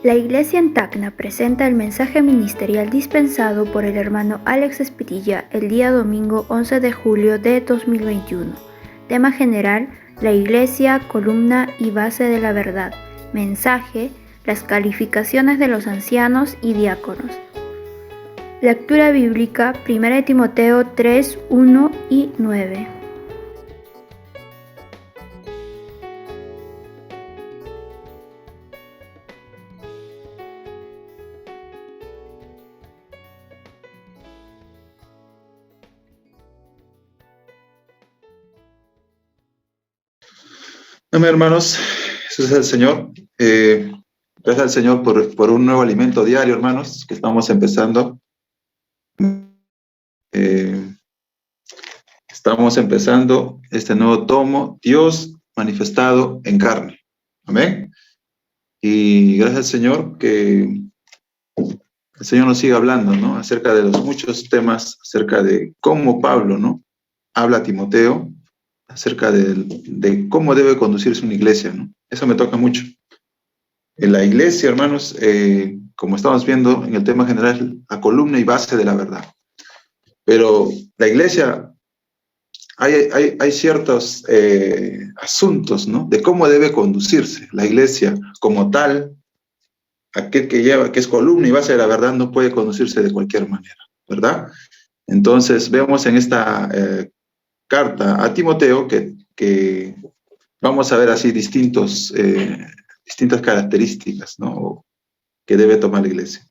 La Iglesia en Tacna presenta el mensaje ministerial dispensado por el hermano Alex Espitilla el día domingo 11 de julio de 2021. Tema general: la Iglesia, columna y base de la verdad. Mensaje: las calificaciones de los ancianos y diáconos. Lectura bíblica: 1 Timoteo 3, 1 y 9. Amén, hermanos. Jesús es el Señor. Gracias al Señor por un nuevo alimento diario, hermanos, que estamos empezando. Estamos empezando este nuevo tomo, Dios manifestado en carne. Amén. Y gracias al Señor que el Señor nos sigue hablando, ¿no? Acerca de los muchos temas, acerca de cómo Pablo, ¿no? Habla a Timoteo, acerca de cómo debe conducirse una iglesia, ¿no? Eso me toca mucho. En la iglesia, hermanos, como estamos viendo en el tema general, la columna y base de la verdad. Pero la iglesia, hay ciertos asuntos, ¿no? De cómo debe conducirse. La iglesia como tal, aquel que es columna y base de la verdad, no puede conducirse de cualquier manera, ¿verdad? Entonces, vemos en esta carta a Timoteo que vamos a ver así distintas características, ¿no? Que debe tomar la iglesia.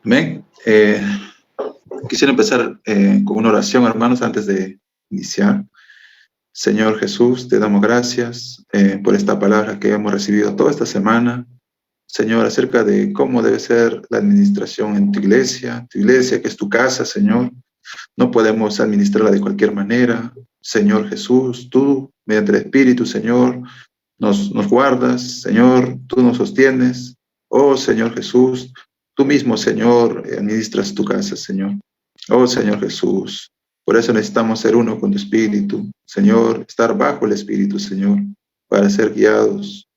Amén. Quisiera empezar con una oración, hermanos, antes de iniciar. Señor Jesús, te damos gracias por esta palabra que hemos recibido toda esta semana. Señor, acerca de cómo debe ser la administración en tu iglesia que es tu casa, Señor. No podemos administrarla de cualquier manera. Señor Jesús, tú, mediante el Espíritu, Señor, nos guardas. Señor, tú nos sostienes. Oh, Señor Jesús, tú mismo, Señor, administras tu casa, Señor. Oh, Señor Jesús, por eso necesitamos ser uno con tu Espíritu. Señor, estar bajo el Espíritu, Señor, para ser guiados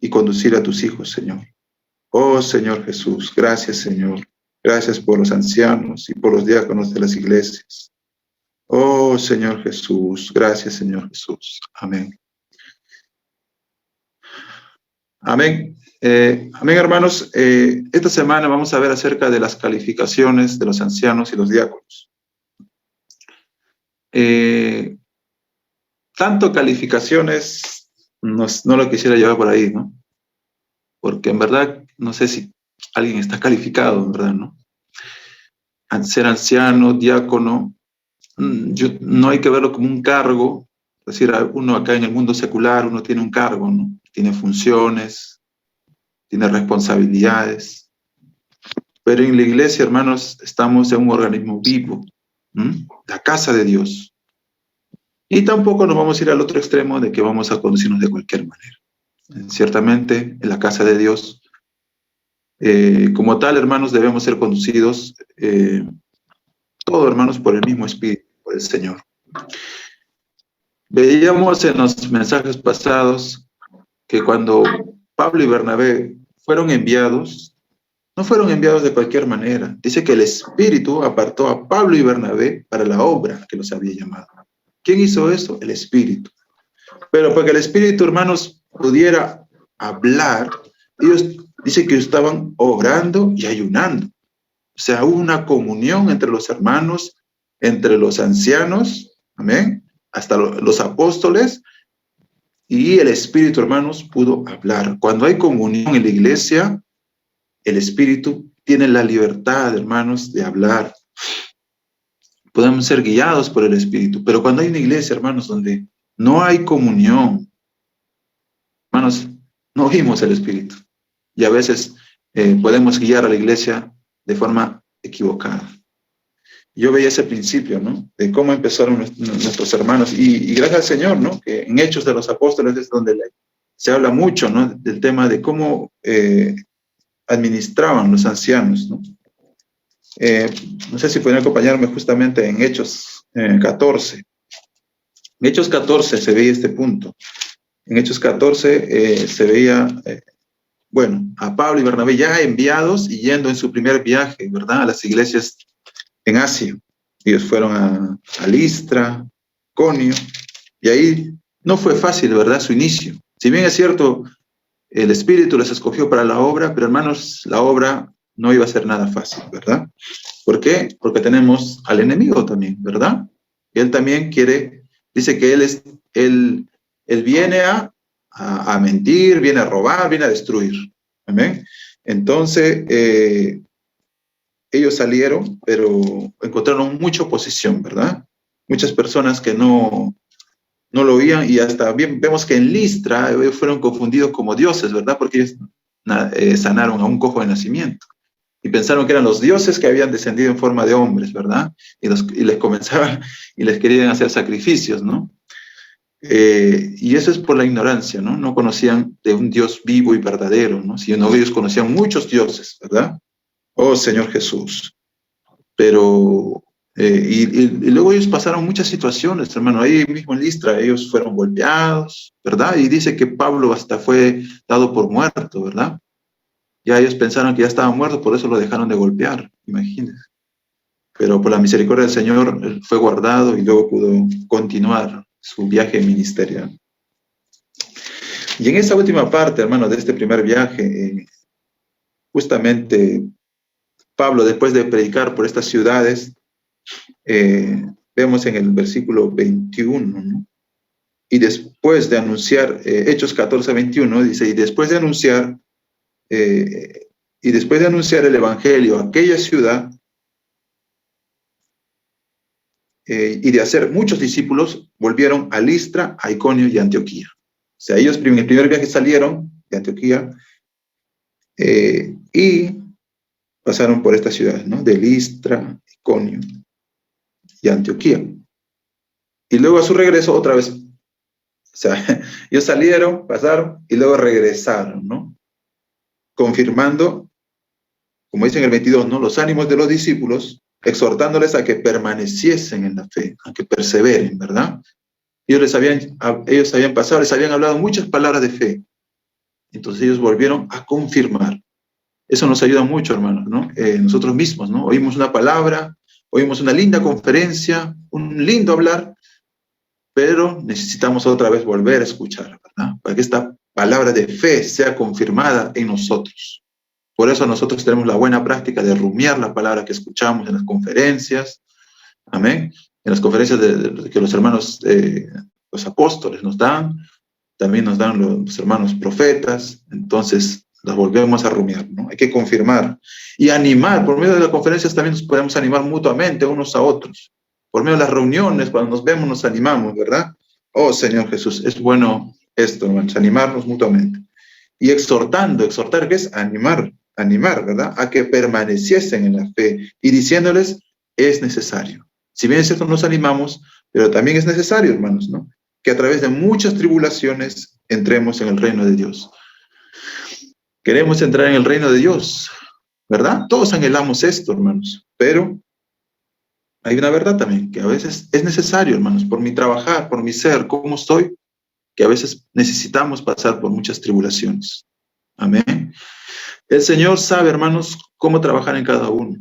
y conducir a tus hijos, Señor. Oh, Señor Jesús, gracias, Señor. Gracias por los ancianos y por los diáconos de las iglesias. Oh, Señor Jesús, gracias, Señor Jesús. Amén. Amén. Amén, hermanos. Esta semana vamos a ver acerca de las calificaciones de los ancianos y los diáconos. Tanto calificaciones, no lo quisiera llevar por ahí, ¿no? Porque en verdad, no sé si alguien está calificado, en verdad, ¿no? Ser anciano, diácono, no hay que verlo como un cargo. Es decir, uno acá en el mundo secular, uno tiene un cargo, ¿no? Tiene funciones, tiene responsabilidades. Pero en la iglesia, hermanos, estamos en un organismo vivo, la casa de Dios. Y tampoco nos vamos a ir al otro extremo de que vamos a conducirnos de cualquier manera. Ciertamente, en la casa de Dios, como tal, hermanos, debemos ser conducidos, todos, hermanos, por el mismo Espíritu, por el Señor. Veíamos en los mensajes pasados que cuando Pablo y Bernabé fueron enviados, no fueron enviados de cualquier manera. Dice que el Espíritu apartó a Pablo y Bernabé para la obra que los había llamado. ¿Quién hizo eso? El Espíritu. Pero para que el Espíritu, hermanos, pudiera hablar, ellos dice que estaban orando y ayunando. O sea, hubo una comunión entre los hermanos, entre los ancianos, amén, hasta los apóstoles, y el Espíritu, hermanos, pudo hablar. Cuando hay comunión en la iglesia, el Espíritu tiene la libertad, hermanos, de hablar. Podemos ser guiados por el Espíritu, pero cuando hay una iglesia, hermanos, donde no hay comunión, hermanos, no oímos el Espíritu. Y a veces podemos guiar a la iglesia de forma equivocada. Yo veía ese principio, ¿no? De cómo empezaron nuestros hermanos. Y gracias al Señor, ¿no? Que en Hechos de los Apóstoles es donde se habla mucho, ¿no? Del tema de cómo administraban los ancianos, ¿no? No sé si pueden acompañarme justamente en Hechos 14. En Hechos 14 se veía este punto. En Hechos 14 se veía bueno, a Pablo y Bernabé ya enviados y yendo en su primer viaje, ¿verdad? A las iglesias en Asia. Ellos fueron a Listra, Conio, y ahí no fue fácil, ¿verdad? Su inicio. Si bien es cierto, el Espíritu les escogió para la obra, pero hermanos, la obra no iba a ser nada fácil, ¿verdad? ¿Por qué? Porque tenemos al enemigo también, ¿verdad? Él también quiere, dice que él viene a mentir, viene a robar, viene a destruir. Amén. Entonces, ellos salieron, pero encontraron mucha oposición, ¿verdad? Muchas personas que no lo oían, y hasta bien vemos que en Listra ellos fueron confundidos como dioses, ¿verdad? Porque ellos sanaron a un cojo de nacimiento y pensaron que eran los dioses que habían descendido en forma de hombres, ¿verdad? Y les comenzaban y les querían hacer sacrificios, ¿no? Y eso es por la ignorancia, ¿no? No conocían de un Dios vivo y verdadero, ¿no? Si no, ellos conocían muchos dioses, ¿verdad? Oh Señor Jesús. Pero, y luego ellos pasaron muchas situaciones, hermano. Ahí mismo en Listra ellos fueron golpeados, ¿verdad? Y dice que Pablo hasta fue dado por muerto, ¿verdad? Ya ellos pensaron que ya estaba muerto, por eso lo dejaron de golpear, imagínense. Pero por la misericordia del Señor, él fue guardado y luego pudo continuar su viaje ministerial. Y en esa última parte, hermano, de este primer viaje, justamente Pablo, después de predicar por estas ciudades, vemos en el versículo 21, ¿no? Y después de anunciar, Hechos 14, 21, dice, y después de anunciar el evangelio a aquella ciudad, y de hacer muchos discípulos, volvieron a Listra, a Iconio y a Antioquía. O sea, ellos en el primer viaje salieron de Antioquía y pasaron por estas ciudades, ¿no? De Listra, Iconio y Antioquía. Y luego a su regreso otra vez, o sea, ellos salieron, pasaron y luego regresaron, ¿no? Confirmando, como dice en el 22, ¿no? Los ánimos de los discípulos, exhortándoles a que permaneciesen en la fe, a que perseveren, ¿verdad? Ellos habían pasado, les habían hablado muchas palabras de fe. Entonces ellos volvieron a confirmar. Eso nos ayuda mucho, hermanos, ¿no? Nosotros mismos, ¿no? Oímos una palabra, oímos una linda conferencia, un lindo hablar, pero necesitamos otra vez volver a escuchar, ¿verdad? Para que esta palabra de fe sea confirmada en nosotros. Por eso nosotros tenemos la buena práctica de rumiar la palabra que escuchamos en las conferencias, amén, en las conferencias que los hermanos, los apóstoles nos dan, también nos dan los hermanos profetas, entonces las volvemos a rumiar, ¿no? Hay que confirmar y animar. Por medio de las conferencias también nos podemos animar mutuamente unos a otros. Por medio de las reuniones, cuando nos vemos, nos animamos, ¿verdad? Oh, Señor Jesús, es bueno esto, hermanos, animarnos mutuamente. Y exhortar, ¿qué es? Animar, ¿verdad? A que permaneciesen en la fe y diciéndoles, es necesario. Si bien es cierto, nos animamos, pero también es necesario, hermanos, ¿no? Que a través de muchas tribulaciones entremos en el reino de Dios. Queremos entrar en el reino de Dios, ¿verdad? Todos anhelamos esto, hermanos, pero hay una verdad también, que a veces es necesario, hermanos, por mi trabajar, por mi ser, cómo estoy, que a veces necesitamos pasar por muchas tribulaciones. Amén. El Señor sabe, hermanos, cómo trabajar en cada uno.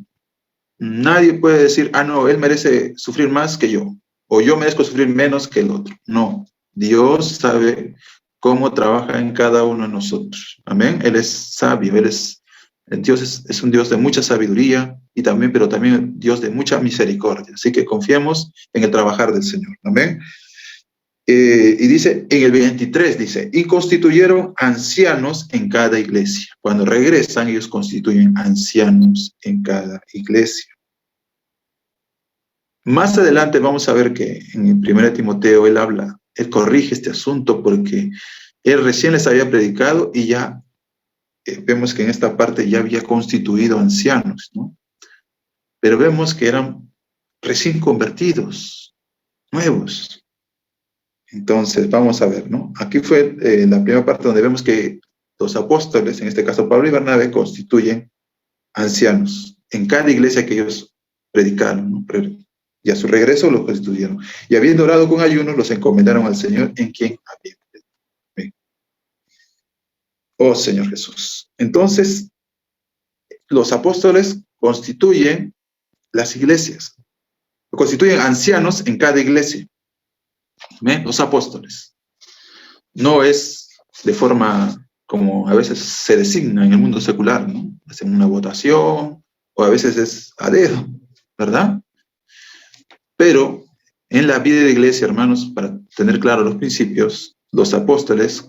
Nadie puede decir, no, Él merece sufrir más que yo, o yo merezco sufrir menos que el otro. No, Dios sabe cómo trabaja en cada uno de nosotros. Amén. Él es sabio, Dios es un Dios de mucha sabiduría, pero también Dios de mucha misericordia. Así que confiemos en el trabajar del Señor. Amén. Y dice, en el 23 dice, y constituyeron ancianos en cada iglesia. Cuando regresan, ellos constituyen ancianos en cada iglesia. Más adelante vamos a ver que en el 1 Timoteo él corrige este asunto porque él recién les había predicado y ya vemos que en esta parte ya había constituido ancianos, ¿no? Pero vemos que eran recién convertidos, nuevos. Entonces, vamos a ver, ¿no? Aquí fue la primera parte donde vemos que los apóstoles, en este caso Pablo y Bernabé, constituyen ancianos en cada iglesia que ellos predicaron, ¿no? Y a su regreso los constituyeron. Y habiendo orado con ayunos, los encomendaron al Señor en quien habían creído. Oh Señor Jesús. Entonces, los apóstoles constituyen las iglesias, constituyen ancianos en cada iglesia. ¿Ven? Los apóstoles. No es de forma como a veces se designa en el mundo secular, ¿no? Hacen una votación, o a veces es a dedo, ¿verdad? Pero en la vida de iglesia, hermanos, para tener claros los principios, los apóstoles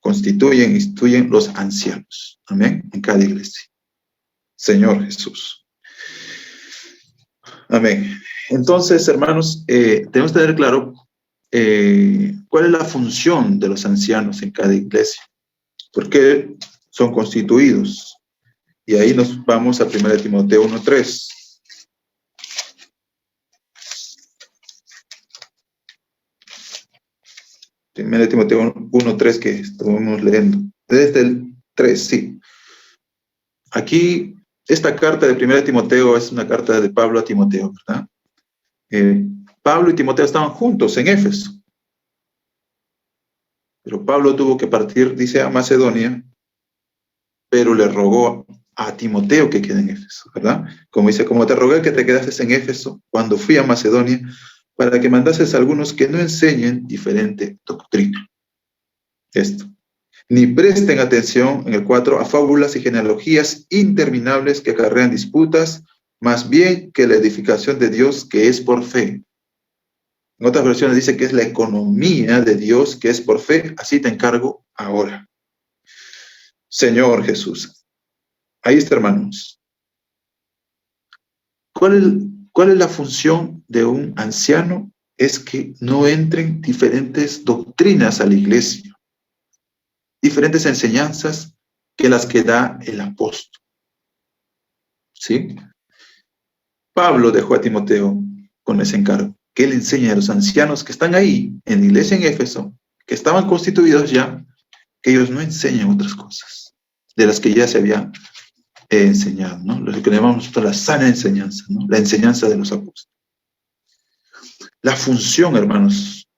constituyen, instituyen los ancianos. Amén. En cada iglesia. Señor Jesús. Amén. Entonces, hermanos, tenemos que tener claro cuál es la función de los ancianos en cada iglesia. ¿Por qué son constituidos? Y ahí nos vamos a 1 Timoteo 1:3. 1 Timoteo 1:3 que estuvimos leyendo. Desde el 3, sí. Aquí, esta carta de 1 Timoteo es una carta de Pablo a Timoteo, ¿verdad? Pablo y Timoteo estaban juntos en Éfeso. Pero Pablo tuvo que partir, dice, a Macedonia, pero le rogó a Timoteo que quede en Éfeso, ¿verdad? Como dice, como te rogué que te quedases en Éfeso cuando fui a Macedonia, para que mandases a algunos que no enseñen diferente doctrina. Esto. Ni presten atención, en el 4, a fábulas y genealogías interminables que acarrean disputas, más bien que la edificación de Dios que es por fe. En otras versiones dice que es la economía de Dios que es por fe, así te encargo ahora. Señor Jesús. Ahí está, hermanos. ¿Cuál es la función de un anciano? Es que no entren diferentes doctrinas a la iglesia, diferentes enseñanzas que las que da el apóstol. ¿Sí? Pablo dejó a Timoteo con ese encargo, que él enseñe a los ancianos que están ahí, en la iglesia en Éfeso, que estaban constituidos ya, que ellos no enseñen otras cosas, de las que ya se habían enseñado, ¿no? Lo que llamamos nosotros la sana enseñanza, ¿no? La enseñanza de los apóstoles. La función, hermanos,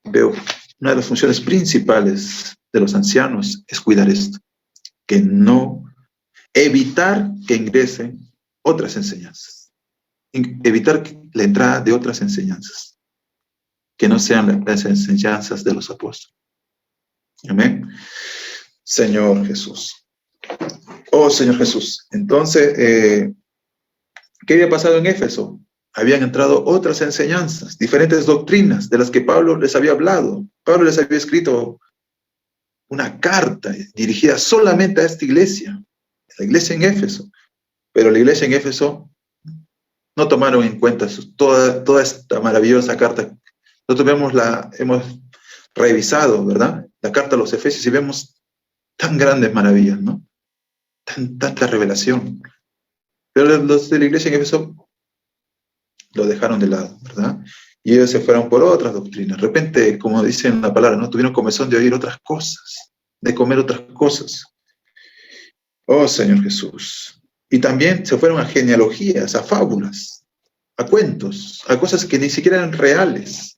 veo, una de las funciones principales de los ancianos es cuidar esto, que no, evitar que ingresen otras enseñanzas, evitar la entrada de otras enseñanzas, que no sean las enseñanzas de los apóstoles. Amén. Señor Jesús. Oh, Señor Jesús. Entonces, ¿qué había pasado en Éfeso? Habían entrado otras enseñanzas, diferentes doctrinas de las que Pablo les había hablado. Pablo les había escrito una carta dirigida solamente a esta iglesia, la iglesia en Éfeso. Pero la iglesia en Éfeso no tomaron en cuenta toda esta maravillosa carta. Nosotros hemos revisado, ¿verdad? La carta a los Efesios y vemos tan grandes maravillas, ¿no? Tanta revelación. Pero los de la iglesia en Éfeso lo dejaron de lado, ¿verdad? Y ellos se fueron por otras doctrinas. De repente, como dice en la palabra, ¿no? Tuvieron comezón de oír otras cosas, de comer otras cosas. Oh, Señor Jesús. Y también se fueron a genealogías, a fábulas, a cuentos, a cosas que ni siquiera eran reales,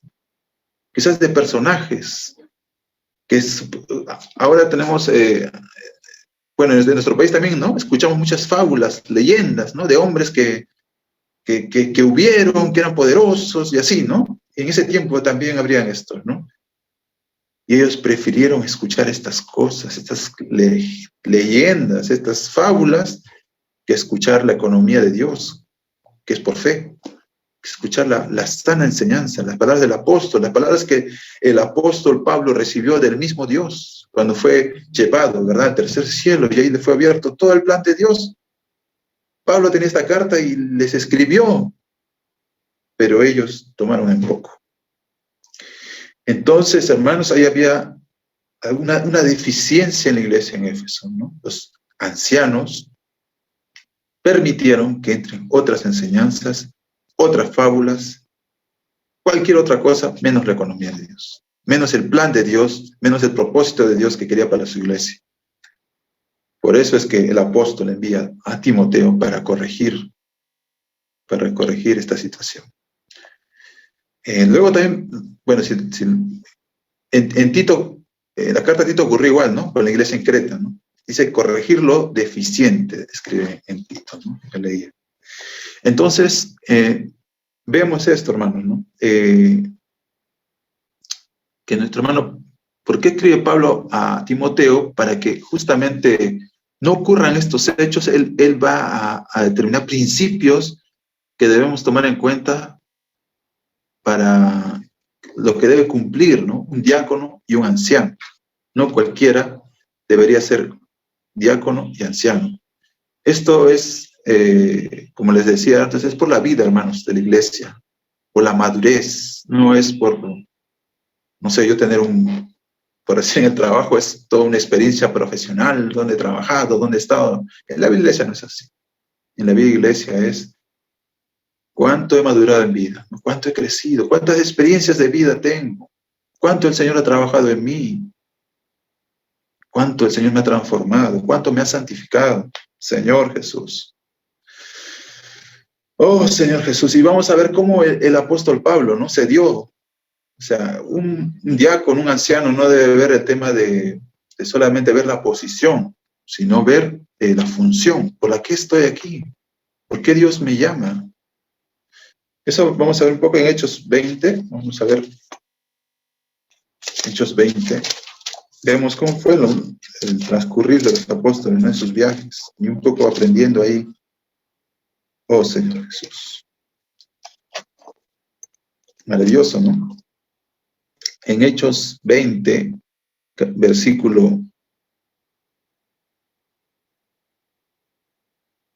quizás de personajes, ahora tenemos, bueno, desde nuestro país también, ¿no? Escuchamos muchas fábulas, leyendas, ¿no? De hombres que hubieron, que eran poderosos y así, ¿no? En ese tiempo también habrían estos, ¿no? Y ellos prefirieron escuchar estas cosas, estas leyendas, estas fábulas, que escuchar la economía de Dios, que es por fe, que escuchar la sana enseñanza, las palabras del apóstol, las palabras que el apóstol Pablo recibió del mismo Dios, cuando fue llevado, ¿verdad?, al tercer cielo, y ahí le fue abierto todo el plan de Dios. Pablo tenía esta carta y les escribió, pero ellos tomaron en poco. Entonces, hermanos, ahí había una deficiencia en la iglesia en Éfeso, ¿no? Los ancianos permitieron que entren otras enseñanzas, otras fábulas, cualquier otra cosa, menos la economía de Dios, menos el plan de Dios, menos el propósito de Dios que quería para su iglesia. Por eso es que el apóstol envía a Timoteo para corregir esta situación. Luego también, bueno, en Tito La carta a Tito ocurrió igual, ¿no? Con la iglesia en Creta, ¿no? Dice corregir lo deficiente, escribe en Tito, ¿no? Que leía. Entonces, vemos esto, hermanos, ¿no? Que nuestro hermano, ¿por qué escribe Pablo a Timoteo? Para que justamente no ocurran estos hechos. Él va a determinar principios que debemos tomar en cuenta para lo que debe cumplir, ¿no? Un diácono y un anciano. No cualquiera debería ser diácono y anciano. Esto es, como les decía antes, es por la vida, hermanos, de la iglesia, por la madurez. No es por, no sé, yo tener por decir, en el trabajo es toda una experiencia profesional, donde he trabajado, donde he estado. En la iglesia no es así. En la vida de iglesia es cuánto he madurado en vida, cuánto he crecido, cuántas experiencias de vida tengo, cuánto el Señor ha trabajado en mí, cuánto el Señor me ha transformado, cuánto me ha santificado. Señor Jesús. Oh, Señor Jesús. Y vamos a ver cómo el apóstol Pablo, ¿no? Se dio. O sea, un diácono, un anciano, no debe ver el tema de solamente ver la posición, sino ver la función. ¿Por qué estoy aquí? ¿Por qué Dios me llama? Eso vamos a ver un poco en Hechos 20. Vamos a ver Hechos 20. Vemos cómo fue el transcurrir de los apóstoles en sus viajes y un poco aprendiendo ahí. Oh, Señor Jesús. Maravilloso, ¿no? En Hechos 20, versículo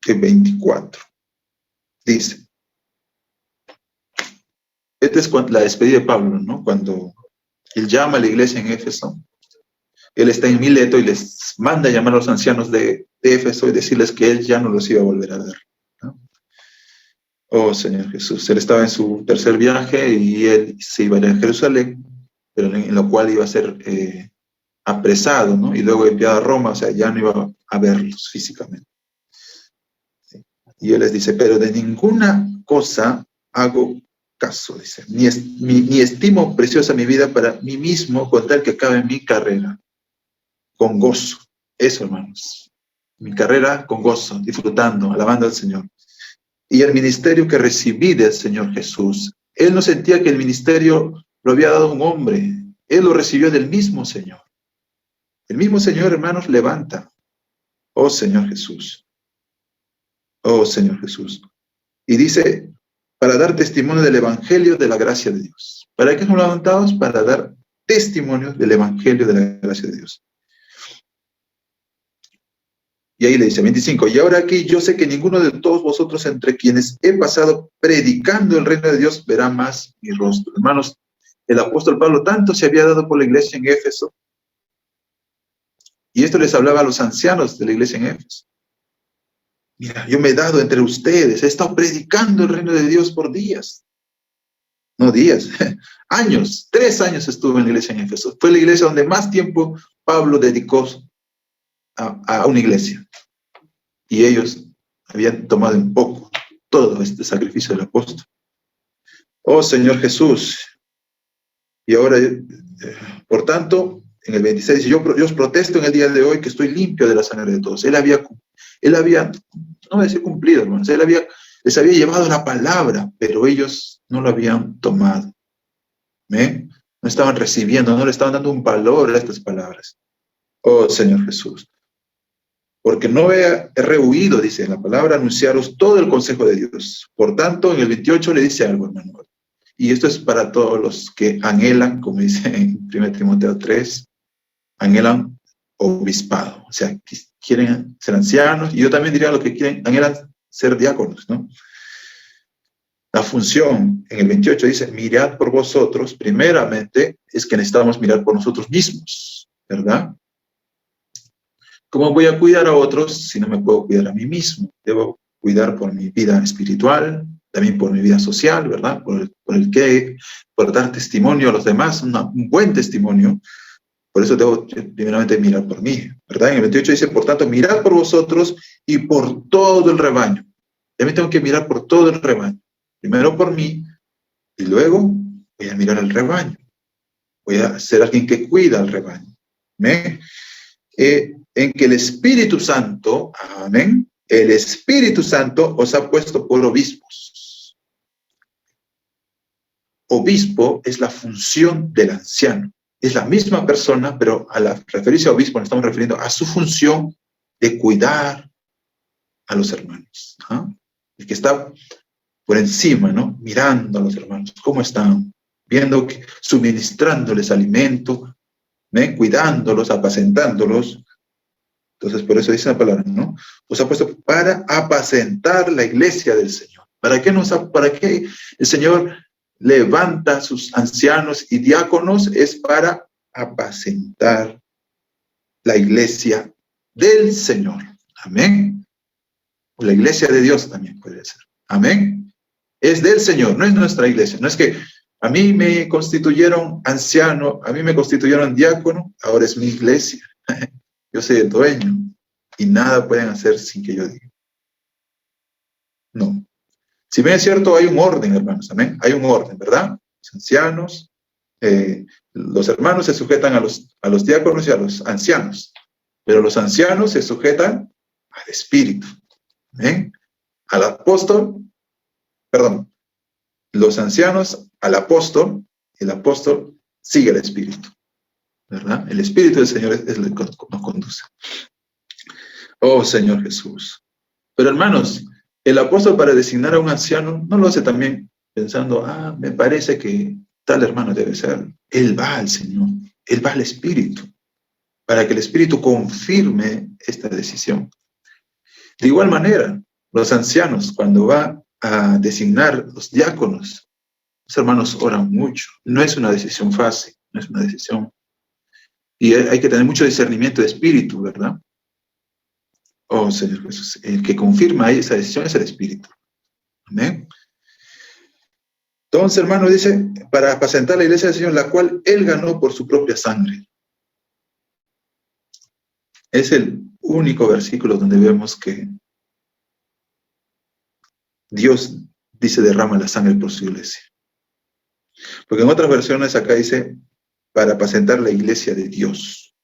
24, dice, esta es la despedida de Pablo, ¿no? Cuando él llama a la iglesia en Éfeso, él está en Mileto y les manda a llamar a los ancianos de Éfeso y decirles que él ya no los iba a volver a ver, ¿no? Oh, Señor Jesús, él estaba en su tercer viaje y él se iba a ir a Jerusalén, pero en lo cual iba a ser apresado, ¿no? Y luego enviado a Roma, o sea, ya no iba a verlos físicamente. Y él les dice, pero de ninguna cosa hago caso, dice, ni estimo preciosa mi vida para mí mismo con tal que acabe mi carrera con gozo. Eso, hermanos, mi carrera con gozo, disfrutando, alabando al Señor. Y el ministerio que recibí del Señor Jesús, él no sentía que el ministerio lo había dado un hombre, él lo recibió del mismo Señor. El mismo Señor, hermanos, levanta. Oh, Señor Jesús. Oh, Señor Jesús. Y dice, para dar testimonio del evangelio de la gracia de Dios. ¿Para qué son levantados? Para dar testimonio del evangelio de la gracia de Dios. Y ahí le dice, 25, y ahora aquí yo sé que ninguno de todos vosotros entre quienes he pasado predicando el reino de Dios verá más mi rostro. Hermanos, el apóstol Pablo tanto se había dado por la iglesia en Éfeso. Y esto les hablaba a los ancianos de la iglesia en Éfeso. Mira, yo me he dado entre ustedes, he estado predicando el reino de Dios por días. No días, años, 3 años estuve en la iglesia en Éfeso. Fue la iglesia donde más tiempo Pablo dedicó a una iglesia. Y ellos habían tomado en poco todo este sacrificio del apóstol. Oh, Señor Jesús. Y ahora, por tanto, en el 26 dice, yo os protesto en el día de hoy que estoy limpio de la sangre de todos. Él había, no me decía cumplido, hermanos, les había llevado la palabra, pero ellos no lo habían tomado. ¿Ven? No estaban recibiendo, no le estaban dando un valor a estas palabras. Oh, Señor Jesús. Porque no he rehuido, dice la palabra, anunciaros todo el consejo de Dios. Por tanto, en el 28 le dice algo, hermano. Y esto es para todos los que anhelan, como dice en 1 Timoteo 3, anhelan obispado. O sea, quieren ser ancianos. Y yo también diría lo que quieren, anhelan ser diáconos, ¿no? La función en el 28 dice, mirad por vosotros. Primeramente, es que necesitamos mirar por nosotros mismos, ¿verdad? ¿Cómo voy a cuidar a otros si no me puedo cuidar a mí mismo? Debo cuidar por mi vida espiritual, también por mi vida social, ¿verdad? Por dar testimonio a los demás, un buen testimonio. Por eso debo primeramente mirar por mí, ¿verdad? En el 28 dice, por tanto, mirad por vosotros y por todo el rebaño. También tengo que mirar por todo el rebaño. Primero por mí y luego voy a mirar al rebaño. Voy a ser alguien que cuida al rebaño. Amén. En que el Espíritu Santo, amén, el Espíritu Santo os ha puesto por obispos. Obispo es la función del anciano. Es la misma persona, pero a la referirse a obispo nos estamos refiriendo a su función de cuidar a los hermanos. ¿Ah? El que está por encima, ¿no? Mirando a los hermanos, cómo están, viendo, suministrándoles alimento, ¿ven? Cuidándolos, apacentándolos. Entonces, por eso dice la palabra, ¿no? Os ha puesto para apacentar la iglesia del Señor. ¿Para qué el Señor levanta a sus ancianos y diáconos? Es para apacentar la iglesia del Señor. Amén. O la iglesia de Dios también puede ser. Amén. Es del Señor, no es nuestra iglesia. No es que a mí me constituyeron anciano, a mí me constituyeron diácono, ahora es mi iglesia. Yo soy el dueño y nada pueden hacer sin que yo diga. No. Si bien es cierto, hay un orden, hermanos, amén. Hay un orden, ¿verdad? Los ancianos, los hermanos se sujetan a los diáconos y a los ancianos, pero los ancianos se sujetan al Espíritu. Amén. Al apóstol, perdón, los ancianos al apóstol, y el apóstol sigue al Espíritu, ¿verdad? El Espíritu del Señor es el que nos conduce. Oh, Señor Jesús. Pero hermanos, el apóstol para designar a un anciano no lo hace también pensando, me parece que tal hermano debe ser. Él va al Señor, él va al Espíritu, para que el Espíritu confirme esta decisión. De igual manera, los ancianos, cuando va a designar los diáconos, los hermanos oran mucho. No es una decisión fácil, no es una decisión. Y hay que tener mucho discernimiento de espíritu, ¿verdad? Oh, Señor Jesús, el que confirma esa decisión es el Espíritu. Amén. Entonces, hermano, dice, para apacentar la iglesia del Señor, la cual Él ganó por su propia sangre. Es el único versículo donde vemos que Dios dice derrama la sangre por su iglesia. Porque en otras versiones acá dice, para apacentar la iglesia de Dios,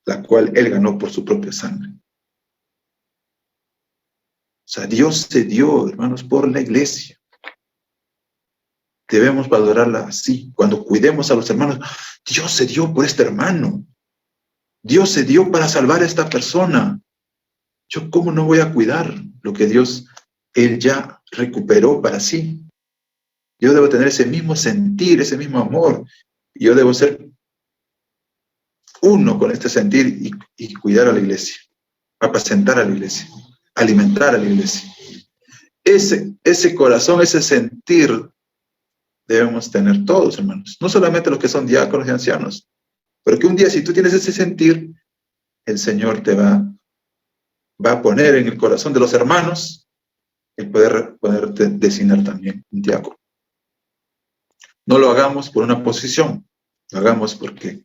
la cual Él ganó por su propia sangre. O sea, Dios se dio, hermanos, por la iglesia. Debemos valorarla así. Cuando cuidemos a los hermanos, Dios se dio por este hermano. Dios se dio para salvar a esta persona. Yo, ¿cómo no voy a cuidar lo que Dios, Él ya recuperó para sí? Yo debo tener ese mismo sentir, ese mismo amor. Y yo debo ser uno con este sentir y cuidar a la iglesia, apacentar a la iglesia, alimentar a la iglesia. Ese corazón, ese sentir debemos tener todos, hermanos. No solamente los que son diáconos y ancianos, pero que un día si tú tienes ese sentir, el Señor te va a poner en el corazón de los hermanos el poderte designar también un diácono. No lo hagamos por una posición, lo hagamos porque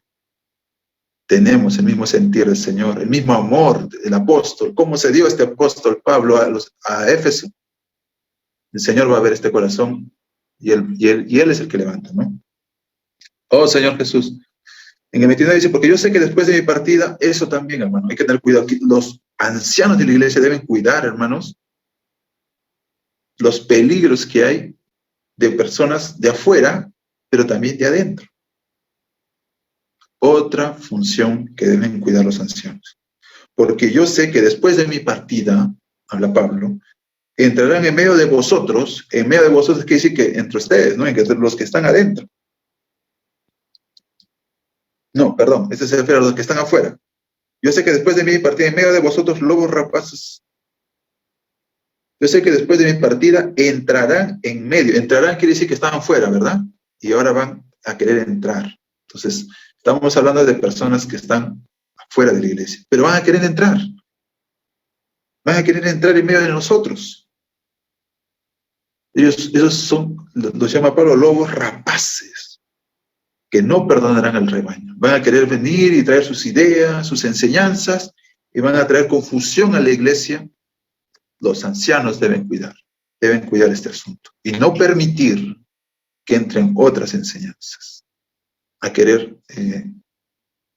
tenemos el mismo sentir del Señor, el mismo amor del apóstol. ¿Cómo se dio este apóstol Pablo a Éfeso? El Señor va a ver este corazón y él es el que levanta, ¿no? Oh, Señor Jesús. En el 29 dice, porque yo sé que después de mi partida, eso también, hermano, hay que tener cuidado. Los ancianos de la iglesia deben cuidar, hermanos, los peligros que hay de personas de afuera, pero también de adentro. Otra función que deben cuidar los ancianos. Porque yo sé que después de mi partida, habla Pablo, entrarán en medio de vosotros quiere decir que entre ustedes, ¿no? Entre los que están adentro. No, perdón, este se refiere a los que están afuera. Yo sé que después de mi partida, en medio de vosotros, lobos rapaces. Yo sé que después de mi partida entrarán en medio. Entrarán quiere decir que estaban fuera, ¿verdad? Y ahora van a querer entrar. Entonces, estamos hablando de personas que están afuera de la iglesia, pero van a querer entrar. Van a querer entrar en medio de nosotros. Ellos son, los llama Pablo, lobos rapaces, que no perdonarán al rebaño. Van a querer venir y traer sus ideas, sus enseñanzas, y van a traer confusión a la iglesia. Los ancianos deben cuidar este asunto, y no permitir que entren otras enseñanzas, a querer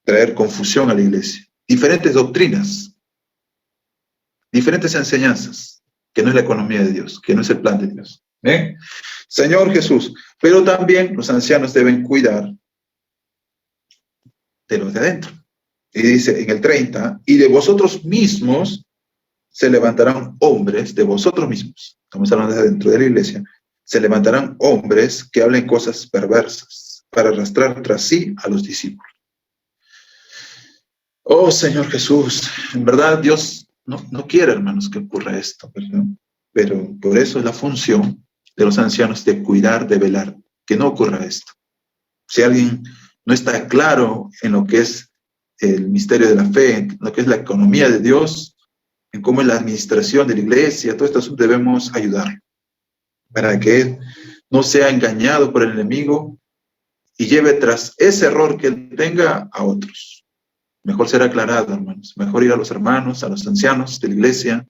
traer confusión a la iglesia. Diferentes doctrinas, diferentes enseñanzas, que no es la economía de Dios, que no es el plan de Dios. ¿Ven? Señor Jesús, pero también los ancianos deben cuidar de los de adentro. Y dice en el 30, y de vosotros mismos se levantarán hombres, de vosotros mismos, estamos hablando de dentro de la iglesia, se levantarán hombres que hablen cosas perversas para arrastrar tras sí a los discípulos. Oh Señor Jesús, en verdad Dios no quiere, hermanos, que ocurra esto, ¿verdad? Pero por eso es la función de los ancianos de cuidar, de velar, que no ocurra esto. Si alguien no está claro en lo que es el misterio de la fe, en lo que es la economía de Dios, en cómo es la administración de la iglesia, todo esto debemos ayudar para que él no sea engañado por el enemigo y lleve tras ese error que él tenga a otros. Mejor ser aclarado, hermanos. Mejor ir a los hermanos, a los ancianos de la iglesia.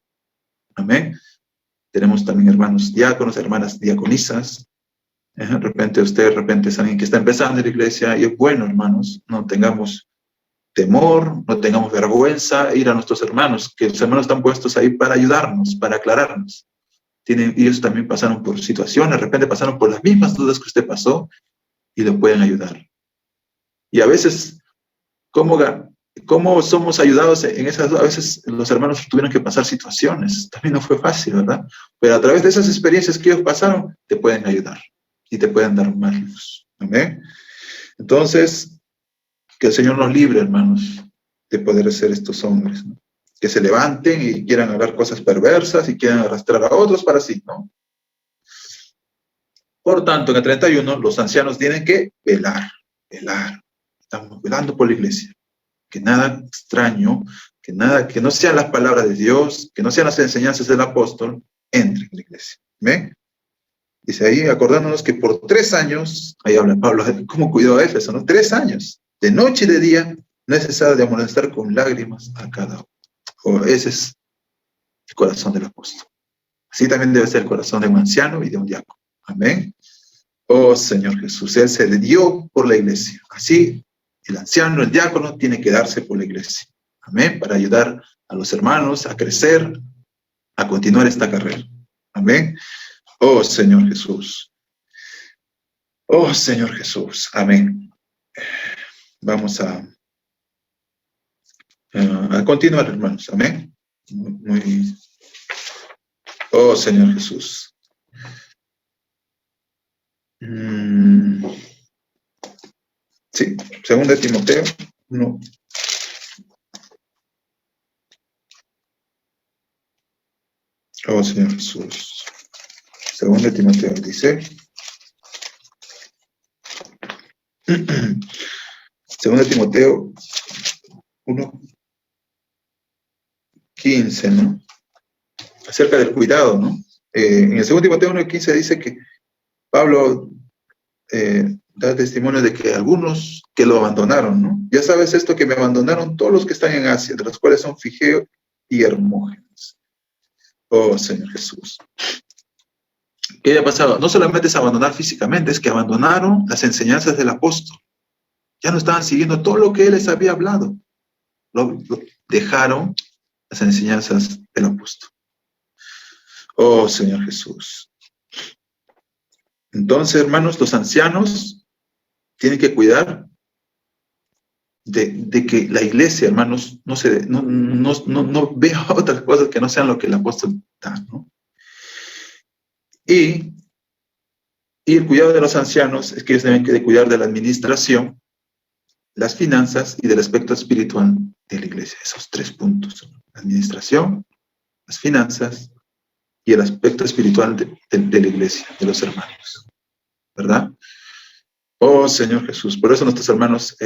Amén. Tenemos también hermanos diáconos, hermanas diaconisas. De repente usted, de repente es alguien que está empezando en la iglesia y es bueno, hermanos, no tengamos temor, no tengamos vergüenza, ir a nuestros hermanos, que los hermanos están puestos ahí para ayudarnos, para aclararnos. Ellos también pasaron por situaciones, de repente pasaron por las mismas dudas que usted pasó y le pueden ayudar. Y a veces, ¿cómo somos ayudados en esas dudas? A veces los hermanos tuvieron que pasar situaciones, también no fue fácil, ¿verdad? Pero a través de esas experiencias que ellos pasaron, te pueden ayudar y te pueden dar más luz. ¿Amén? Entonces, que el Señor nos libre, hermanos, de poder ser estos hombres, ¿no? Que se levanten y quieran hablar cosas perversas y quieran arrastrar a otros para sí, ¿no? Por tanto, en el 31, los ancianos tienen que velar. Estamos velando por la iglesia. Que nada extraño, que no sean las palabras de Dios, que no sean las enseñanzas del apóstol, entre en la iglesia. ¿Ven? Dice ahí, acordándonos que por 3 años, ahí habla Pablo, cómo cuidó a Éfeso, ¿no? 3 años, de noche y de día, no es necesario de amonestar con lágrimas a cada uno. Ese es el corazón del apóstol. Así también debe ser el corazón de un anciano y de un diácono. Amén. Oh Señor Jesús, Él se dio por la iglesia. Así, el anciano, el diácono, tiene que darse por la iglesia. Amén. Para ayudar a los hermanos a crecer, a continuar esta carrera. Amén. Oh Señor Jesús. Oh Señor Jesús. Amén. Vamos a continuar, hermanos. Amén. Oh Señor Jesús. Sí, 2 Timoteo 1. Oh Señor Jesús. 2 Timoteo dice. 2 Timoteo 1:15, ¿no? Acerca del cuidado, ¿no? En el 2 Timoteo 1:15 dice que Pablo da testimonio de que algunos que lo abandonaron, ¿no? Ya sabes esto, que me abandonaron todos los que están en Asia, de los cuales son Figeo y Hermógenes. Oh Señor Jesús. ¿Qué haya pasado? No solamente es abandonar físicamente, es que abandonaron las enseñanzas del apóstol. Ya no estaban siguiendo todo lo que él les había hablado. Dejaron las enseñanzas del apóstol. Oh Señor Jesús. Entonces, hermanos, los ancianos tienen que cuidar de que la iglesia, hermanos, no vea otras cosas que no sean lo que el apóstol da, ¿no? Y el cuidado de los ancianos es que ellos deben de cuidar de la administración, las finanzas y del aspecto espiritual de la iglesia. Esos 3 puntos: la administración, las finanzas y el aspecto espiritual de la iglesia, de los hermanos. ¿Verdad? Oh Señor Jesús. Por eso nuestros hermanos,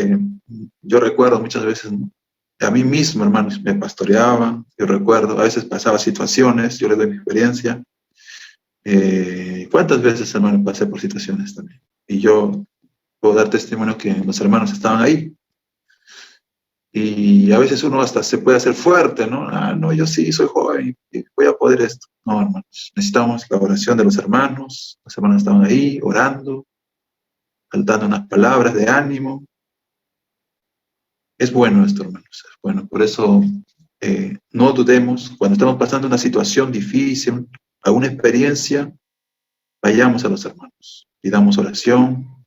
yo recuerdo muchas veces, a mí mismo, hermanos, me pastoreaban. Yo recuerdo, a veces pasaba situaciones, yo les doy mi experiencia. ¿Cuántas veces, hermano, pasé por situaciones también? Y yo puedo dar testimonio que los hermanos estaban ahí. Y a veces uno hasta se puede hacer fuerte, ¿no? No, yo sí soy joven y voy a poder esto. No, hermanos, necesitamos la oración de los hermanos. Los hermanos estaban ahí orando, dando unas palabras de ánimo. Es bueno esto, hermanos. Es bueno. Por eso no dudemos. Cuando estamos pasando una situación difícil, alguna experiencia, vayamos a los hermanos. Pidamos oración.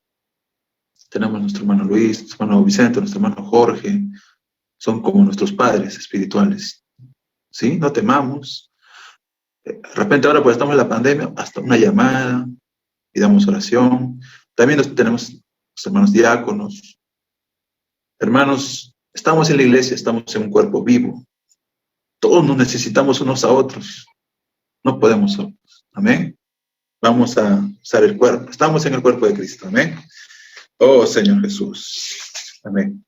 Tenemos nuestro hermano Luis, nuestro hermano Vicente, nuestro hermano Jorge. Son como nuestros padres espirituales. ¿Sí? No temamos. De repente ahora, pues estamos en la pandemia, hasta una llamada, pidamos oración. También tenemos los hermanos diáconos. Hermanos, estamos en la iglesia, estamos en un cuerpo vivo. Todos nos necesitamos unos a otros. No podemos solos. Amén. Vamos a usar el cuerpo. Estamos en el cuerpo de Cristo. Amén. Oh, Señor Jesús. Amén.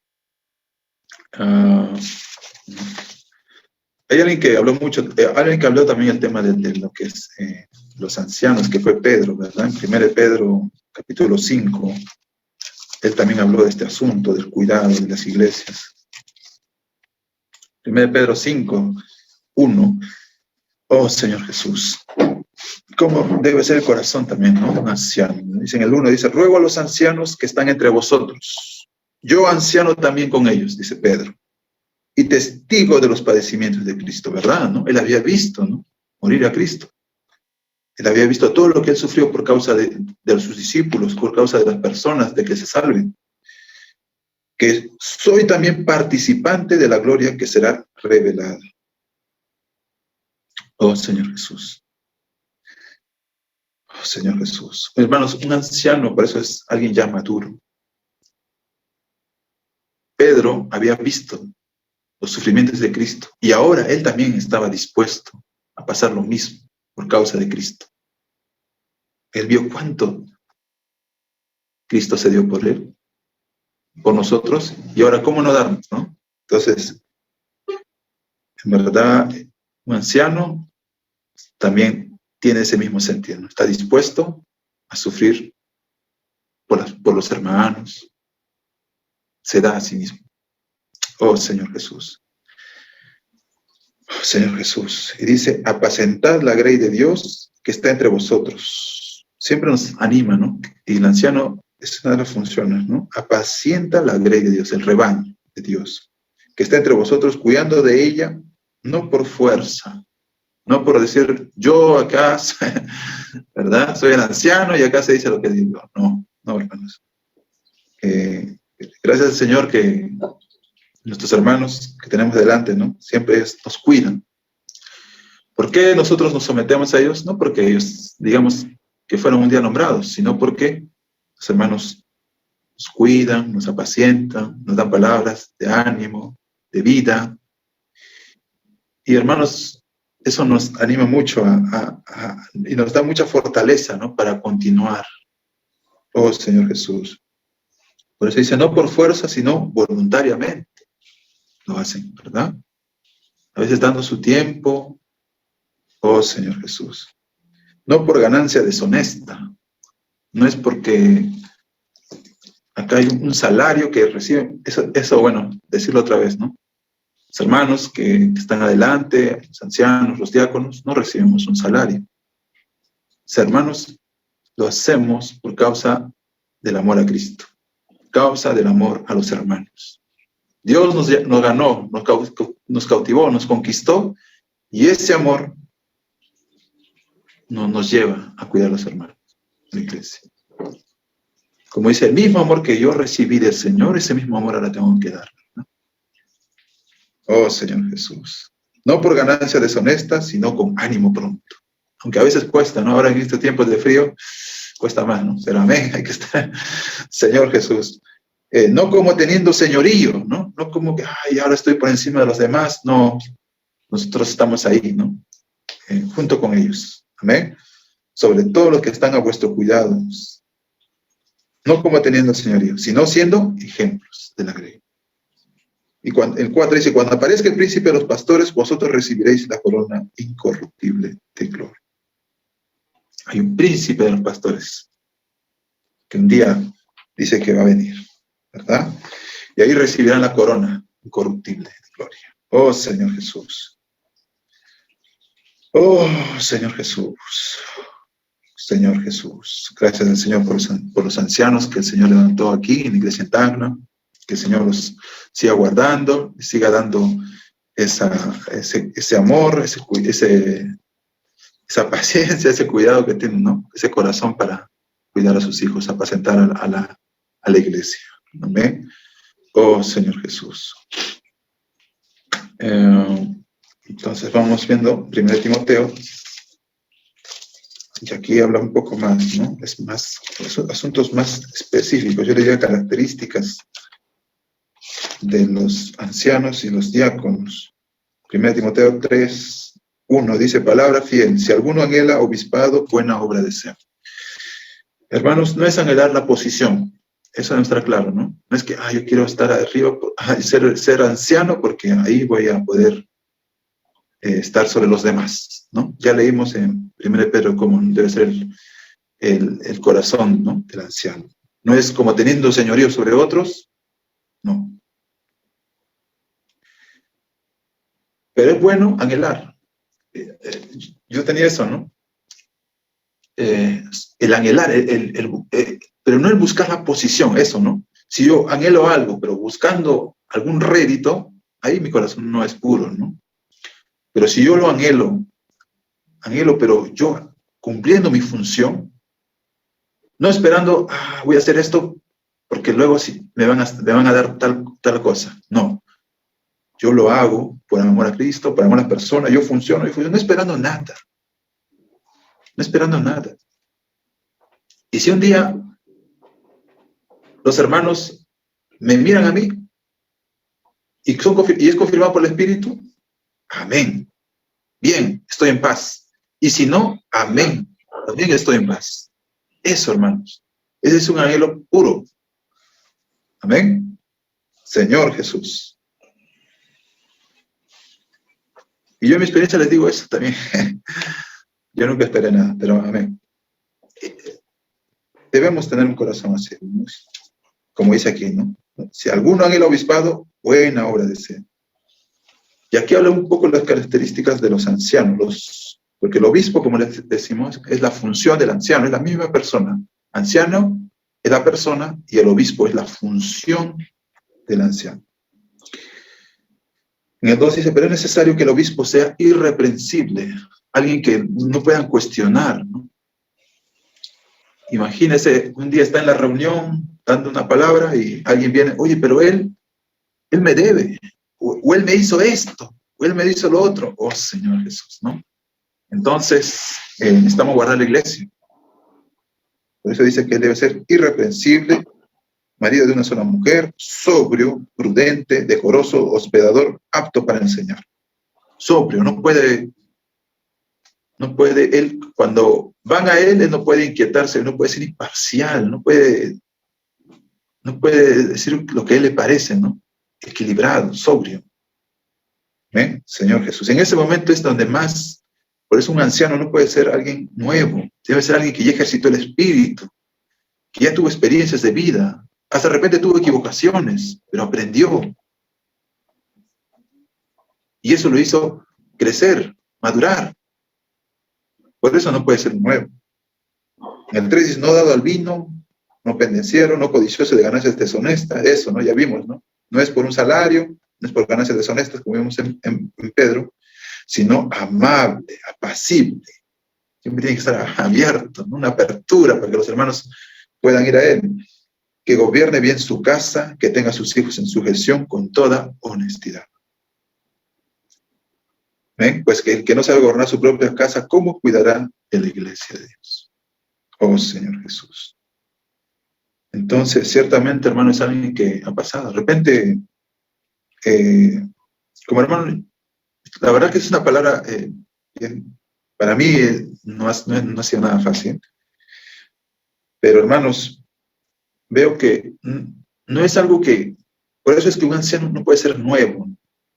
Hay alguien que habló mucho, alguien que habló también el tema de lo que es los ancianos, que fue Pedro, ¿verdad? En 1 Pedro, capítulo 5, él también habló de este asunto, del cuidado de las iglesias. 1 Pedro 5, 1. Oh, Señor Jesús. ¿Cómo debe ser el corazón también, no? Un anciano. Dice en el 1, dice, ruego a los ancianos que están entre vosotros. Yo anciano también con ellos, dice Pedro. Y testigo de los padecimientos de Cristo, ¿verdad? ¿No? Él había visto, ¿no? Morir a Cristo. Él había visto todo lo que él sufrió por causa de sus discípulos, por causa de las personas, de que se salven. Que soy también participante de la gloria que será revelada. Oh, Señor Jesús. Oh, Señor Jesús. Hermanos, un anciano, por eso es alguien ya maduro. Pedro había visto los sufrimientos de Cristo. Y ahora él también estaba dispuesto a pasar lo mismo por causa de Cristo. Él vio cuánto Cristo se dio por él, por nosotros, y ahora cómo no darnos, ¿no? Entonces, en verdad, un anciano también tiene ese mismo sentido, ¿no? Está dispuesto a sufrir por los hermanos, se da a sí mismo. Oh, Señor Jesús. Oh, Señor Jesús. Y dice, apacentad la grey de Dios que está entre vosotros. Siempre nos anima, ¿no? Y el anciano es una de las funciones, ¿no? Apacienta la grey de Dios, el rebaño de Dios, que está entre vosotros, cuidando de ella, no por fuerza, no por decir, yo acá, ¿verdad? Soy el anciano y acá se dice lo que digo. No, no, hermanos. Gracias al Señor que nuestros hermanos que tenemos delante, ¿no? Siempre nos cuidan. ¿Por qué nosotros nos sometemos a ellos? No porque ellos, digamos, que fueron un día nombrados, sino porque los hermanos nos cuidan, nos apacientan, nos dan palabras de ánimo, de vida. Y hermanos, eso nos anima mucho y nos da mucha fortaleza, ¿no? Para continuar. Oh, Señor Jesús. Por eso dice, no por fuerza, sino voluntariamente. Lo hacen, ¿verdad? A veces dando su tiempo. Oh, Señor Jesús. No por ganancia deshonesta. No es porque acá hay un salario que reciben. Eso, bueno, decirlo otra vez, ¿no? Los hermanos que están adelante, los ancianos, los diáconos, no recibimos un salario. Los hermanos lo hacemos por causa del amor a Cristo. Causa del amor a los hermanos. Dios nos ganó, nos cautivó, nos conquistó, y ese amor nos lleva a cuidar a los hermanos de la iglesia. Como dice, el mismo amor que yo recibí del Señor, ese mismo amor ahora tengo que dar, ¿no? Oh, Señor Jesús. No por ganancia deshonesta, sino con ánimo pronto. Aunque a veces cuesta, ¿no? Ahora en estos tiempos de frío, cuesta más, ¿no? Pero amén, hay que estar. Señor Jesús. No como teniendo señorío, ¿no? No como que, ay, ahora estoy por encima de los demás. No, nosotros estamos ahí, ¿no? Junto con ellos. Amén. Sobre todo los que están a vuestro cuidado. No como teniendo señorío, sino siendo ejemplos de la grey. Y el 4 dice, cuando aparezca el príncipe de los pastores, vosotros recibiréis la corona incorruptible de gloria. Hay un príncipe de los pastores que un día dice que va a venir, ¿verdad? Y ahí recibirán la corona incorruptible de gloria. Oh, Señor Jesús. Oh, Señor Jesús. Señor Jesús. Gracias al Señor por los ancianos que el Señor levantó aquí en la iglesia en Tacna. Que el Señor los siga guardando, siga dando ese amor, esa paciencia, ese cuidado que tienen, ¿no? Ese corazón para cuidar a sus hijos, apacentar a la iglesia. Amén. Oh, Señor Jesús. Entonces vamos viendo 1 Timoteo, y aquí habla un poco más, ¿no? Es más, son asuntos más específicos, yo diría características de los ancianos y los diáconos. 1 Timoteo 3:1 dice, palabra fiel, si alguno anhela obispado, buena obra desea. Hermanos, no es anhelar la posición, eso debe estar claro, ¿no? No es que, yo quiero estar arriba, ser anciano, porque ahí voy a poder estar sobre los demás, ¿no? Ya leímos en 1 Pedro cómo debe ser el corazón, ¿no?, del anciano. No es como teniendo señorío sobre otros, no. Pero es bueno anhelar. Yo tenía eso, ¿no? El anhelar, pero no el buscar la posición, eso, ¿no? Si yo anhelo algo, pero buscando algún rédito, ahí mi corazón no es puro, ¿no? Pero si yo lo anhelo, pero yo cumpliendo mi función, no esperando, voy a hacer esto porque luego sí me van a dar tal cosa. No. Yo lo hago por amor a Cristo, por amor a las personas, yo funciono, no esperando nada. No esperando nada. Y si un día los hermanos me miran a mí y es confirmado por el Espíritu, amén. Bien, estoy en paz. Y si no, amén. También estoy en paz. Eso, hermanos. Ese es un anhelo puro. Amén. Señor Jesús. Y yo en mi experiencia les digo eso también. Yo nunca esperé nada, pero amén. Debemos tener un corazón así, ¿no? Como dice aquí, ¿no? Si alguno anhela obispado, buena obra desea. Y aquí habla un poco de las características de los ancianos, porque el obispo, como les decimos, es la función del anciano, es la misma persona. Anciano es la persona y el obispo es la función del anciano. En el 2 dice, pero es necesario que el obispo sea irreprensible, alguien que no puedan cuestionar, ¿no? Imagínese, un día está en la reunión dando una palabra y alguien viene, oye, pero él me debe, o él me hizo esto, o él me hizo lo otro. Oh, Señor Jesús, ¿no? Entonces, necesitamos guardar la iglesia. Por eso dice que él debe ser irreprensible, marido de una sola mujer, sobrio, prudente, decoroso, hospedador, apto para enseñar. Sobrio, no puede, él, cuando van a él no puede inquietarse, no puede ser imparcial, no puede decir lo que a él le parece, ¿no? Equilibrado, sobrio. ¿Ven? Señor Jesús. En ese momento es donde más, por eso un anciano no puede ser alguien nuevo, debe ser alguien que ya ejercitó el espíritu, que ya tuvo experiencias de vida, hasta de repente tuvo equivocaciones, pero aprendió. Y eso lo hizo crecer, madurar. Por eso no puede ser nuevo. En el 3 dice, no dado al vino, no pendenciero, no codicioso de ganancias deshonestas, eso, ¿no? Ya vimos, ¿no? No es por un salario, no es por ganancias deshonestas, como vimos en Pedro, sino amable, apacible. Siempre tiene que estar abierto, ¿no? Una apertura para que los hermanos puedan ir a él. Que gobierne bien su casa, que tenga a sus hijos en sujeción con toda honestidad. ¿Ven? Pues que el que no sabe gobernar su propia casa, ¿cómo cuidará de la iglesia de Dios? Oh, Señor Jesús. Entonces, ciertamente, hermano, es alguien que ha pasado. De repente, como hermano, la verdad que es una palabra, para mí no ha sido nada fácil. Pero, hermanos, veo que no es algo que, por eso es que un anciano no puede ser nuevo.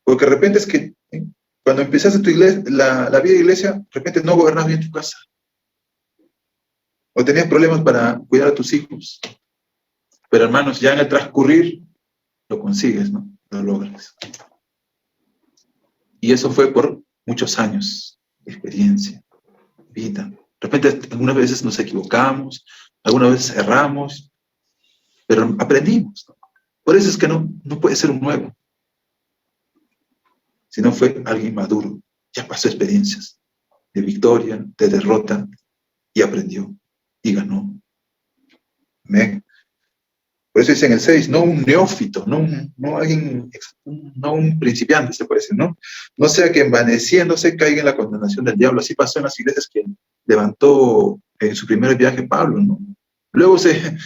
Porque de repente es que cuando empezaste tu iglesia, la vida de iglesia, de repente no gobernabas bien tu casa. O tenías problemas para cuidar a tus hijos. Pero hermanos, ya en el transcurrir lo consigues, ¿no? Lo logras. Y eso fue por muchos años de experiencia, vida. De repente, algunas veces nos equivocamos, algunas veces erramos, pero aprendimos, ¿no? Por eso es que no puede ser un nuevo, sino fue alguien maduro, ya pasó experiencias de victoria, de derrota, y aprendió, y ganó. Amén. Por eso dice en el 6, no un neófito, no un principiante, se puede decir, ¿no? No sea que envaneciéndose caiga en la condenación del diablo. Así pasó en las iglesias que levantó en su primer viaje Pablo, ¿no? Luego se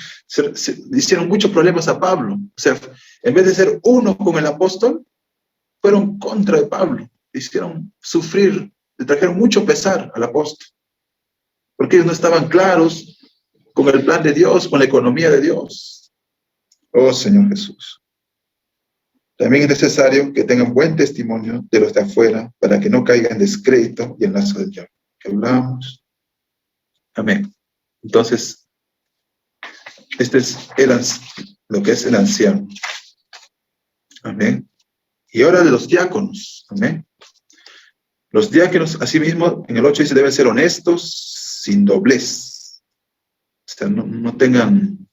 hicieron muchos problemas a Pablo. O sea, en vez de ser uno con el apóstol, fueron contra de Pablo. Le hicieron sufrir, le trajeron mucho pesar al apóstol. Porque ellos no estaban claros con el plan de Dios, con la economía de Dios. Oh, Señor Jesús. También es necesario que tengan buen testimonio de los de afuera para que no caigan en descrédito y en lazo del diablo. Que hablamos. Amén. Entonces, este es lo que es el anciano. Amén. Y ahora de los diáconos. Amén. Los diáconos, asimismo, en el 8 dice, deben ser honestos, sin doblez. O sea, no tengan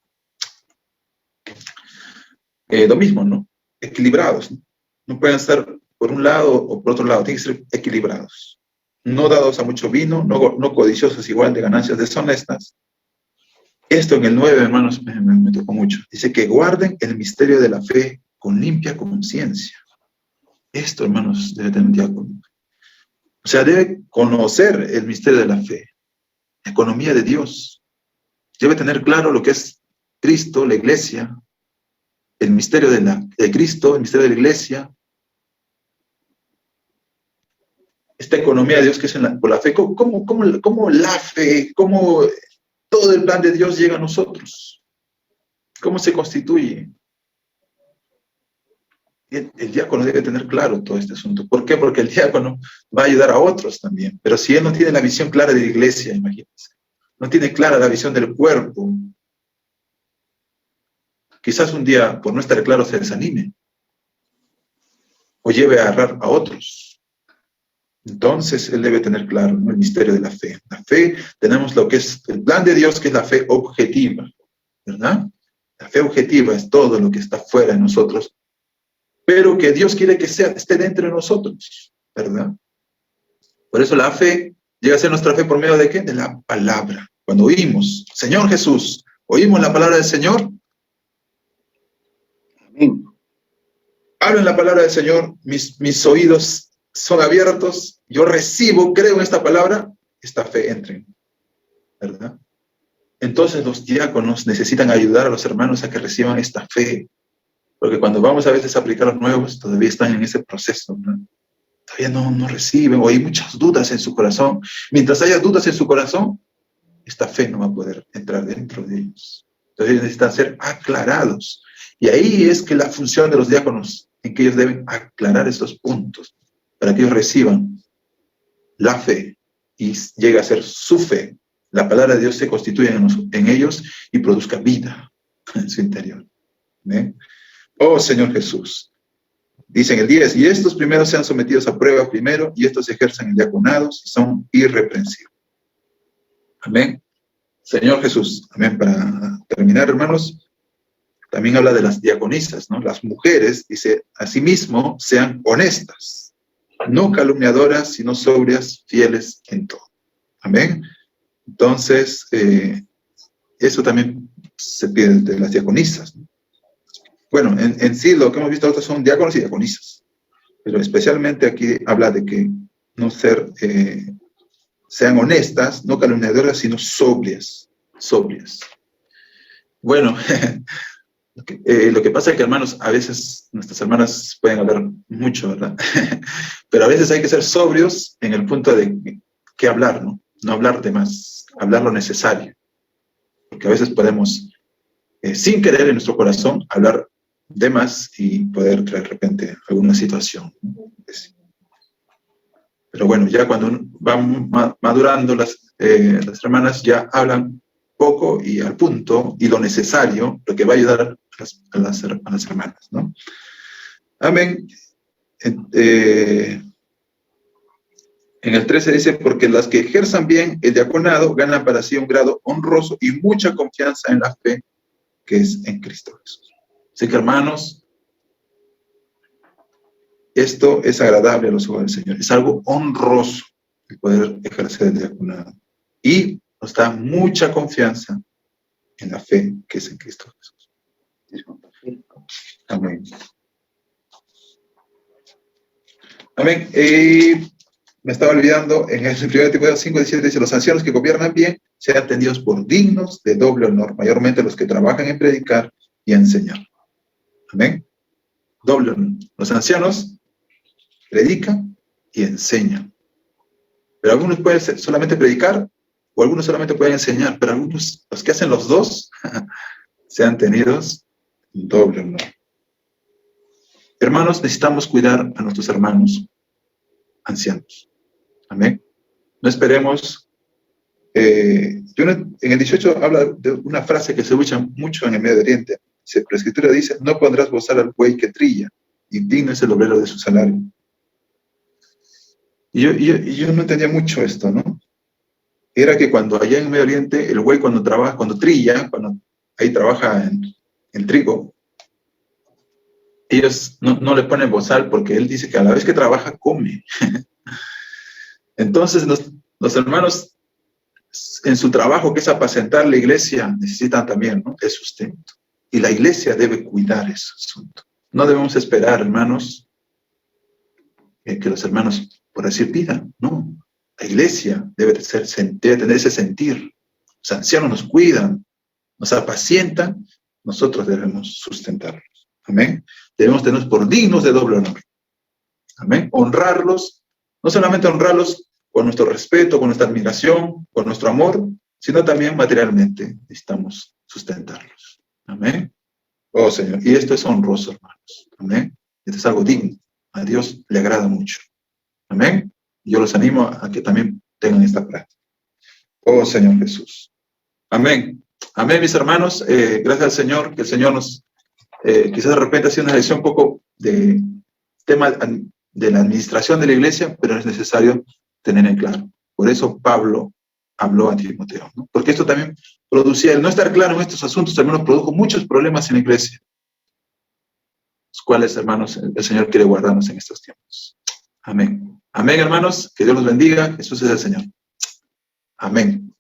lo mismo, ¿no? Equilibrados, ¿no? No pueden estar por un lado o por otro lado, tienen que ser equilibrados. No dados a mucho vino, no codiciosos igual de ganancias deshonestas. Esto en el 9, hermanos, me tocó mucho. Dice que guarden el misterio de la fe con limpia conciencia. Esto, hermanos, debe tener un diácono. O sea, debe conocer el misterio de la fe, la economía de Dios. Debe tener claro lo que es Cristo, la iglesia, el misterio de Cristo, el misterio de la iglesia, esta economía de Dios que es por la fe, cómo la fe, cómo todo el plan de Dios llega a nosotros, cómo se constituye. El diácono debe tener claro todo este asunto. ¿Por qué? Porque el diácono va a ayudar a otros también, pero si él no tiene la visión clara de la iglesia, imagínense, no tiene clara la visión del cuerpo, quizás un día, por no estar claro, se desanime o lleve a errar a otros. Entonces, él debe tener claro, ¿no?, el misterio de la fe. La fe, tenemos lo que es el plan de Dios, que es la fe objetiva, ¿verdad? La fe objetiva es todo lo que está fuera de nosotros, pero que Dios quiere que esté dentro de nosotros, ¿verdad? Por eso la fe llega a ser nuestra fe por medio de ¿qué? De la palabra. Cuando oímos, Señor Jesús, oímos la palabra del Señor, hablo en la palabra del Señor, mis oídos son abiertos, yo recibo, creo en esta palabra, esta fe entra en mí, ¿verdad? Entonces los diáconos necesitan ayudar a los hermanos a que reciban esta fe, porque cuando vamos a veces a aplicar los nuevos, todavía están en ese proceso, ¿no? Todavía no reciben, o hay muchas dudas en su corazón. Mientras haya dudas en su corazón, esta fe no va a poder entrar dentro de ellos. Entonces ellos necesitan ser aclarados. Y ahí es que la función de los diáconos, en que ellos deben aclarar estos puntos, para que ellos reciban la fe y llegue a ser su fe. La palabra de Dios se constituye en ellos y produzca vida en su interior. ¿Ven? Oh Señor Jesús. Dice en el 10, y estos primeros sean sometidos a prueba primero, y estos ejercen el diaconado y son irreprensibles. Amén. Señor Jesús. Amén. Para terminar, hermanos, también habla de las diaconisas, ¿no? Las mujeres, dice, asimismo, sean honestas, no calumniadoras, sino sobrias, fieles en todo. Amén. Entonces, eso también se pide de las diaconisas, ¿no? Bueno, en sí lo que hemos visto ahora son diáconos y diaconisas, pero especialmente aquí habla de que no sean honestas, no calumniadoras, sino sobrias. Bueno, lo que pasa es que, hermanos, a veces nuestras hermanas pueden hablar mucho, ¿verdad? Pero a veces hay que ser sobrios en el punto de qué hablar, ¿no? No hablar de más, hablar lo necesario. Porque a veces podemos, sin querer en nuestro corazón, hablar de más y poder traer de repente alguna situación, ¿no? Pero bueno, ya cuando van madurando las hermanas ya hablan poco y al punto y lo necesario, lo que va a ayudar a las hermanas, ¿no? Amén. En el 13 dice, porque las que ejerzan bien el diaconado ganan para sí un grado honroso y mucha confianza en la fe que es en Cristo Jesús. O Así que, hermanos, esto es agradable a los ojos del Señor. Es algo honroso el poder ejercer el diaconado. Y nos da mucha confianza en la fe que es en Cristo Jesús. Amén. Amén. Me estaba olvidando, en el 1 Timoteo 5:17 dice, los ancianos que gobiernan bien sean tenidos por dignos de doble honor, mayormente los que trabajan en predicar y enseñar. Amén. Doble honor. Los ancianos predican y enseñan. Pero algunos pueden solamente predicar o algunos solamente pueden enseñar, pero algunos, los que hacen los dos, sean tenidos en doble honor. Hermanos, necesitamos cuidar a nuestros hermanos ancianos. Amén. No esperemos. En el 18 habla de una frase que se usa mucho en el Medio Oriente. La Escritura dice, no pondrás bozal al buey que trilla, indigno es el obrero de su salario. Y yo no entendía mucho esto, ¿no? Era que cuando allá en el Medio Oriente, el buey cuando trilla, cuando ahí trabaja en trigo, ellos no le ponen bozal porque él dice que a la vez que trabaja, come. Entonces, los hermanos, en su trabajo, que es apacentar la iglesia, necesitan también, ¿no?, el sustento. Y la iglesia debe cuidar ese asunto. No debemos esperar, hermanos, que los hermanos, por decir, pidan. No. La iglesia debe tener ese sentir. Los ancianos nos cuidan, nos apacientan, nosotros debemos sustentarlos. Amén. Debemos tenerlos por dignos de doble honor. Amén. Honrarlos, no solamente honrarlos con nuestro respeto, con nuestra admiración, con nuestro amor, sino también materialmente necesitamos sustentarlos. Amén. Oh, Señor. Y esto es honroso, hermanos. Amén. Esto es algo digno. A Dios le agrada mucho. Amén. Y yo los animo a que también tengan esta práctica. Oh, Señor Jesús. Amén. Amén, mis hermanos. Gracias al Señor, que el Señor nos, quizás de repente ha sido una lección un poco de tema de la administración de la iglesia, pero es necesario tener en claro. Por eso Pablo habló a Timoteo, ¿no? Porque esto también producía, el no estar claro en estos asuntos también nos produjo muchos problemas en la iglesia, los cuales, hermanos, el Señor quiere guardarnos en estos tiempos. Amén. Amén, hermanos. Que Dios los bendiga. Jesús es el Señor. Amén.